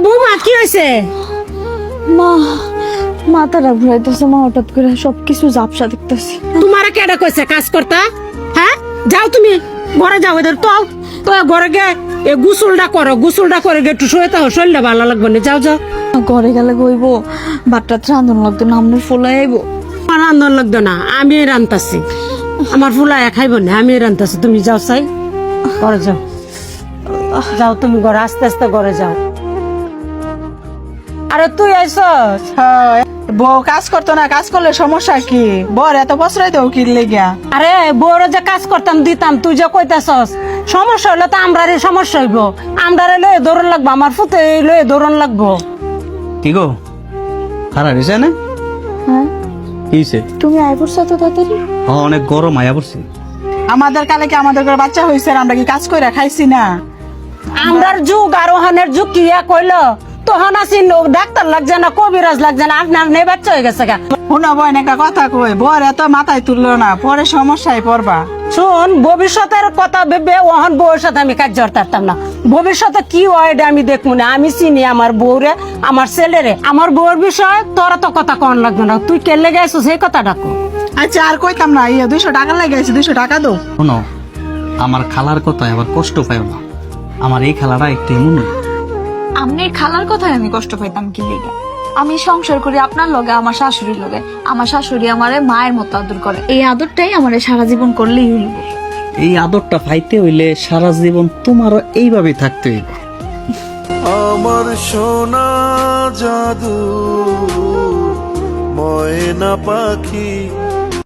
বৌমা কি হয়েছে? মা মাথাটা ঘুরাইতেছে মা, হঠাৎ করে সবকিছু ঝাপসা দেখতেছি। তোমার কেডা কইছে কাজ করতা? হ্যাঁ, যাও তুমি ঘরে যাও, এদের তো তো ঘরে গে গোসলটা করে গে একটু শুয়ে থাকো, শরীরটা ভালো লাগবে না। যাও যাও। ঘরে গেলে কইবো বাটটা রান্ধন লাগতো না, আপনার ফুলাই আইবো। আমার রান্ধন লাগতো না, আমি রান্তাছি। আমার ফুলা খাইব না, আমি রান্তাছি। তুমি যাও চাই, ঘরে যাও। যাও তুমি ঘরে, আস্তে আস্তে ঘরে যাও। আরে তুই আইসস? বউ কাজ করতো না, কাজ করলে সমস্যা কি? বর এত প্রশ্রয় দেও কি লেগিয়া? আরে বউরে যে কাজ করতাম দিতাম, তুই যে কইতাছস সমস্যা হইলে তো আমরারই সমস্যা হইব। আমরারে লয়ে দৌড়ন লাগবো, আমার ফুতে লয়ে দৌড়ন লাগবো। কি গো, খারাপ হয়েছে না? হ্যাঁ কি হয়েছে? তুমি আই পড়ছো তো তাড়াতাড়ি? অনেক গরম আয়া পড়ছে। আমাদের কালে কি আমাদের ঘরে বাচ্চা হয়েছে আর আমরা কি কাজ করে খাইছি না? আমরার যুগ আর ওহানের যুগ কি কইল? তখন আছি ডাক্তার লাগছে না, কবিরাজ লাগছে না, আপনার নেই বাচ্চা হয়ে গেছে গা। শোনো বোন, একটা কথা কই, বর এত মাথায় তুললো না, পরে সমস্যায় পড়বা। শুন, ভবিষ্যতের কথা ভেবে ওহন বউয়ের সাথে আমি কাজ করতাম না। ভবিষ্যতে কি হয় এটা আমি দেখবো না। আমি চিনি আমার বউরে, আমার ছেলেরে। আমার বউর বিষয় তোরা তো কথা কন লাগবে না। তুই কেলে গেছো সেই কথা ডাকো। আচ্ছা আর কইতাম না, 200 টাকা লেগে গেছে, 200 টাকা দাও। শোনো, আমার খালার কথায় আবার কষ্ট পাইও না। আমার এই খালাটা একটু এমন। আমনের খালার কথায় আমি কষ্ট পাইতাম কি লিগে? আমি সংসার করি আপনার লগে, আমার শাশুড়ির লগে। আমার শাশুড়ি আমারে মায়ের মতো আদর করে, এই আদরটাই আমারে সারা জীবন করলেই হইল। এই আদরটা পাইতে হইলে সারা জীবন তোমারও এইভাবেই থাকতে হইব। আমার সোনা জাদু ময়না পাখি